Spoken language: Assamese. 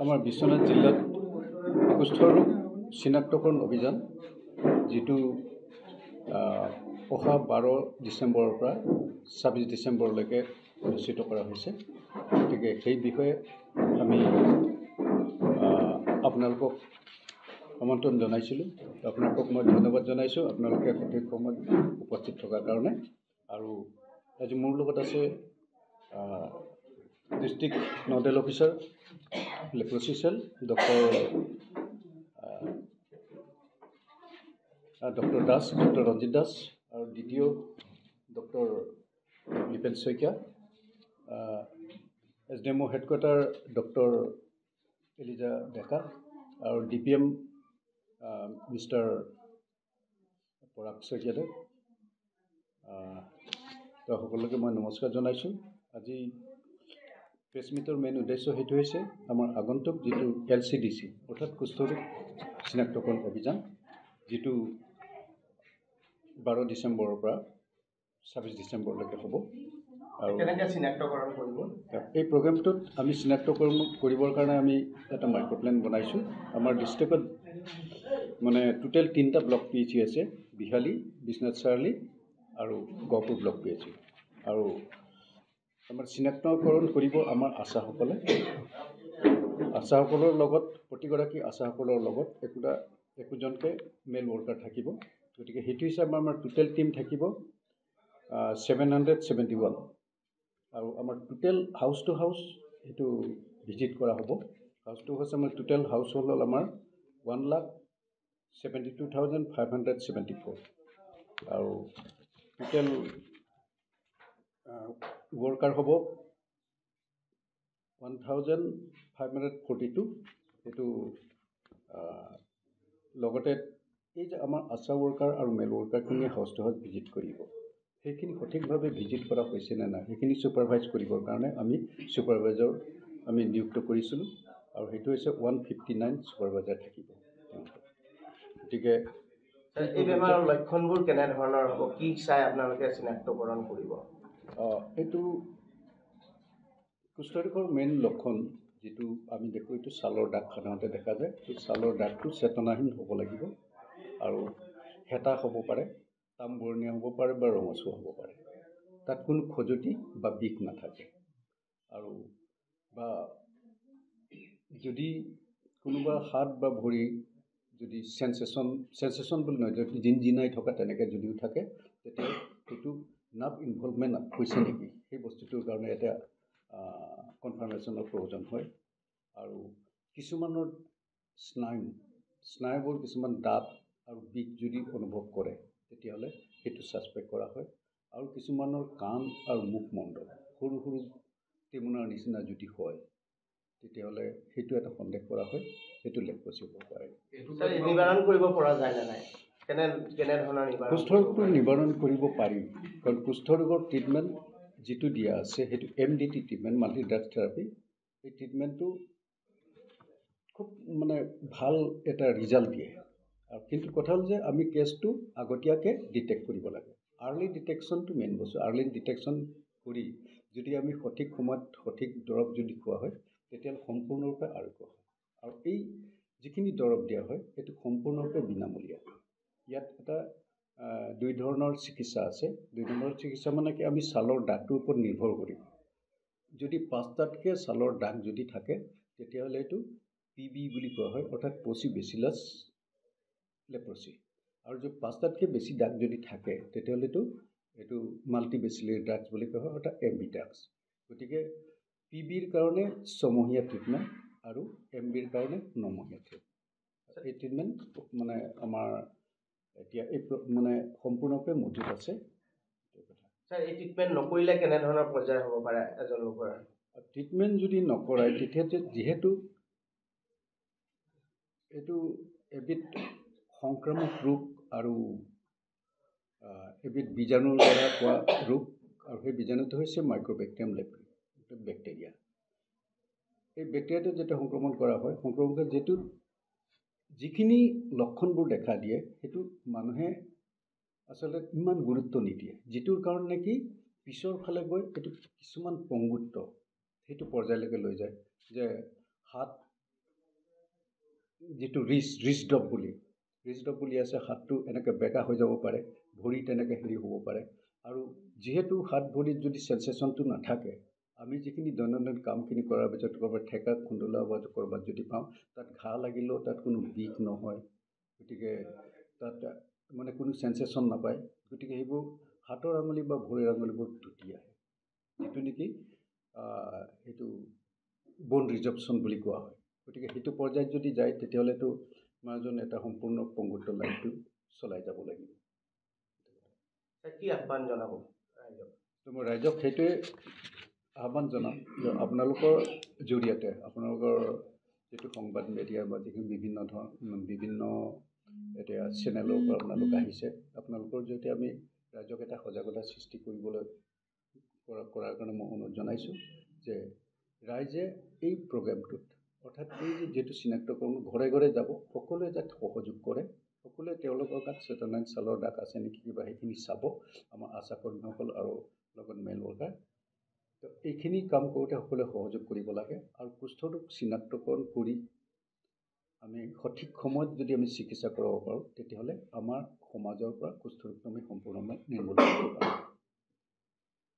আমাৰ বিশ্বনাথ জিলাত কুষ্ঠৰোগ চিনাক্তকৰণ অভিযান যেটো অহা 12 ডিসেম্বৰৰ পৰা 26 ডিসেম্বৰলৈকে অনুষ্ঠিত কৰা হৈছে। গতিকে সেই বিষয়ে আমি আপোনালোকক আমন্ত্ৰণ জনাইছিলোঁ। আপোনালোকক মই ধন্যবাদ জনাইছোঁ আপোনালোকে সঠিক সময়ত উপস্থিত থকাৰ কাৰণে। আৰু আজি মোৰ লগত আছে district nodal officer leprosy cell doctor Das, doctor Ranjit Das, আৰু দ্বিতীয় doctor Lipen Saikia, SDMO headquarter doctor Eliza Deka, আৰু DPM মিষ্টাৰ পৰাগ শইকীয়াদেৱ। সকলোকে মই নমস্কাৰ জনাইছোঁ। আজি প্ৰেছ মিটৰ মেইন উদ্দেশ্য সেইটো হৈছে আমাৰ আগন্তুক যেটো LCDC অৰ্থাৎ কুষ্ঠৰোগ চিনাক্তকৰণ অভিযান যেটো 12 ডিসেম্বৰৰ পৰা 26 ডিসেম্বৰলৈকে হ'ব। আৰু কেনেকৈ চিনাক্তকৰণ কৰিব? এই প্ৰগ্ৰামটোত আমি চিনাক্তকৰণ কৰিবৰ কাৰণে আমি এটা মাইক্ৰ'প্লেন বনাইছোঁ। আমাৰ ডিষ্ট্ৰিক্টত মানে টোটেল 3টা ব্লক PHC আছে, বিহালী, বিশ্বনাথ চাৰিআলি আৰু গহপুৰ ব্লক PHC। আৰু আমাৰ চিনাক্তকৰণ কৰিব আমাৰ আশাসকলে। আশাসকলৰ লগত প্ৰতিগৰাকী আশাসকলৰ লগত একোজনকৈ মেল ৱৰ্কাৰ থাকিব। গতিকে সেইটো হিচাপে আমাৰ টোটেল টিম থাকিব 771। আৰু আমাৰ টোটেল হাউচ টু হাউচ সেইটো ভিজিট কৰা হ'ব। হাউচ টু হাউচ আমাৰ টোটেল হাউচ হ'ল আমাৰ 1,72,574। আৰু টোটেল ৱৰ্কাৰ হ'ব 1,542। সেইটো লগতে এই যে আমাৰ আশা ৱৰ্কাৰ আৰু মেল ৱৰ্কাৰখিনিয়ে হাউচ টু হাউচ ভিজিট কৰিব, সেইখিনি সঠিকভাৱে ভিজিট কৰা হৈছে নে নাই সেইখিনি ছুপাৰভাইজ কৰিবৰ কাৰণে আমি ছুপাৰভাইজাৰ আমি নিযুক্ত কৰিছিলোঁ। আৰু সেইটো হৈছে 159 ছুপাৰভাইজাৰ থাকিব। গতিকে এই বেমাৰৰ লক্ষণবোৰ কেনেধৰণৰ হ'ব, কি চাই আপোনালোকে চিনাক্তকৰণ কৰিব? এইটো কুষ্ঠৰোগৰ মেইন লক্ষণ যেটো আমি দেখোঁ, এইটো ছালৰ দাগ সাধাৰণতে দেখা যায়। এই ছালৰ দাগটো চেতনাহীন হ'ব লাগিব, আৰু হেতা হ'ব পাৰে, তামবৰণীয়া হ'ব পাৰে বা ৰঙচুৱা হ'ব পাৰে। তাত কোনো খজুতি বা বিষ নাথাকে। আৰু বা যদি কোনোবা হাত বা ভৰি যদি চেনচেশ্যন বুলি নহয়, যদি জিনজিনাই থকা তেনেকৈ যদিও থাকে, তেতিয়া সেইটো নাৰ্ভ ইনভলভমেণ্ট হৈছে নেকি সেই বস্তুটোৰ কাৰণে এটা কনফাৰ্মেশ্যনৰ প্ৰয়োজন হয়। আৰু কিছুমানৰ স্নায়ুবোৰ কিছুমান দাঁত আৰু বিষ যদি অনুভৱ কৰে তেতিয়াহ'লে সেইটো ছাছপেক্ট কৰা হয়। আৰু কিছুমানৰ কাণ আৰু মুখমণ্ডল সৰু সৰু টেমুনাৰ নিচিনা যদি হয় তেতিয়াহ'লে সেইটো এটা সন্দেহ কৰা হয়, সেইটো লেপ্ৰচি হ'ব পাৰে। নিবাৰণ কৰিব পৰা যায় নে নাই? কেনেধৰণৰ নিবাৰণ? কুষ্ঠৰোগটো নিবাৰণ কৰিব পাৰি, কাৰণ কুষ্ঠৰোগৰ ট্ৰিটমেণ্ট যিটো দিয়া আছে সেইটো MDT treatment, multi drug therapy. এই ট্ৰিটমেণ্টটো খুব মানে ভাল এটা ৰিজাল্ট দিয়ে। আৰু কিন্তু কথা হ'ল যে আমি কেছটো আগতীয়াকৈ ডিটেক্ট কৰিব লাগে। আৰ্লি ডিটেকশ্যনটো মেইন বস্তু। আৰ্লি ডিটেকশ্যন কৰি যদি আমি সঠিক সময়ত সঠিক দৰৱ যদি খোৱা হয় তেতিয়াহ'লে সম্পূৰ্ণৰূপে আৰোগ্য হয়। আৰু এই যিখিনি দৰৱ দিয়া হয় সেইটো সম্পূৰ্ণৰূপে বিনামূলীয়া। ইয়াত এটা দুই ধৰণৰ চিকিৎসা আছে। দুই ধৰণৰ চিকিৎসা মানে কি, আমি ছালৰ দাগটোৰ ওপৰত নিৰ্ভৰ কৰিম। যদি 5টাতকৈ ছালৰ দাগ যদি থাকে তেতিয়াহ'লে এইটো PB বুলি কোৱা হয়, অৰ্থাৎ পচি বেচিলাছ লেপ্ৰচি। আৰু যদি 5টাতকৈ বেছি দাগ যদি থাকে তেতিয়াহ'লে এইটো মাল্টি বেচিলাৰী ড্ৰাগছ বুলি কোৱা হয়, অৰ্থাৎ MB ড্ৰাগছ। গতিকে PBৰ কাৰণে 6 মহীয়া ট্ৰিটমেণ্ট আৰু MBৰ কাৰণে 9 মহীয়া ট্ৰিটমেণ্ট। এই ট্ৰিটমেণ্ট মানে আমাৰ এতিয়া এই মানে সম্পূৰ্ণৰূপে মজুত আছে। এই ট্ৰিটমেণ্ট নকৰিলে কেনেধৰণৰ পৰ্যায় হ'ব পাৰে এজন লোকৰ? ট্ৰিটমেণ্ট যদি নকৰায় তেতিয়া যিহেতু এইটো এবিধ সংক্ৰামক ৰোগ আৰু এবিধ বীজাণুৰ দ্বাৰা হোৱা ৰোগ, আৰু সেই বীজাণুটো হৈছে মাইক্ৰ'বেক্টেৰিয়াম লেপ্ৰি, বেক্টেৰিয়া। এই বেক্টেৰিয়াটো যেতিয়া সংক্ৰমণ কৰা হয়, সংক্ৰমণ কৰি যিখিনি লক্ষণবোৰ দেখা দিয়ে সেইটো মানুহে আচলতে ইমান গুৰুত্ব নিদিয়ে, যিটোৰ কাৰণে কি পিছৰ ফালে গৈ এইটো কিছুমান পংগুত্ব সেইটো পৰ্যায়লৈকে লৈ যায়, যে হাত যিটো ৰিষ্ট বুলি আছে, হাতটো এনেকৈ বেকা হৈ যাব পাৰে, ভৰি তেনেকৈ হেৰি হ'ব পাৰে। আৰু যিহেতু হাত ভৰিত যদি চেনচেশ্যনটো নাথাকে, আমি যিখিনি দৈনন্দিন কামখিনি কৰাৰ পিছত ক'ৰবাত ঠেকা খুন্দোলা বা ক'ৰবাত যদি পাওঁ, তাত ঘাঁ লাগিলেও তাত কোনো বিষ নহয়, গতিকে তাত মানে কোনো চেনচেশ্যন নাপায়। গতিকে সেইবোৰ হাতৰ আঙুলি বা ভৰিৰ আঙুলিবোৰ টুটি আহে, যিটো নেকি সেইটো বন ৰিজপশ্যন বুলি কোৱা হয়। গতিকে সেইটো পৰ্যায়ত যদি যায়, তেতিয়াহ'লেতো মানুহজন এটা সম্পূৰ্ণ পংগুত্ব লাইফটো চলাই যাব লাগিব। কি আহ্বান জনাব ৰাইজক? তো মই ৰাইজক সেইটোৱে আহ্বান জনাম যে আপোনালোকৰ জৰিয়তে, আপোনালোকৰ যিটো সংবাদ মিডিয়া বা যিখিনি বিভিন্ন এতিয়া চেনেলৰ পৰা আপোনালোক আহিছে, আপোনালোকৰ জৰিয়তে আমি ৰাইজক এটা সজাগতা সৃষ্টি কৰাৰ কাৰণে মই অনুৰোধ জনাইছোঁ যে ৰাইজে এই প্ৰগ্ৰেমটোত, অৰ্থাৎ এই যিটো চিনাক্তকৰণ ঘৰে ঘৰে যাব, সকলোৱে যাতে সহযোগ কৰে, সকলোৱে তেওঁলোকৰ গাত চেতনাইন ছালৰ দাগ আছে নেকি কিবা সেইখিনি চাব, আমাৰ আশা কৰ্মীসকল আৰু লগত মেল ৱৰ্কাৰ। তো এইখিনি কাম কৰোঁতে সকলোৱে সহযোগ কৰিব লাগে। আৰু কুষ্ঠৰোগ চিনাক্তকৰণ কৰি আমি সঠিক সময়ত যদি আমি চিকিৎসা কৰাব পাৰোঁ, তেতিয়াহ'লে আমাৰ সমাজৰ পৰা কুষ্ঠৰোগটো আমি সম্পূৰ্ণভাৱে নিৰ্মূল কৰিব পাৰোঁ।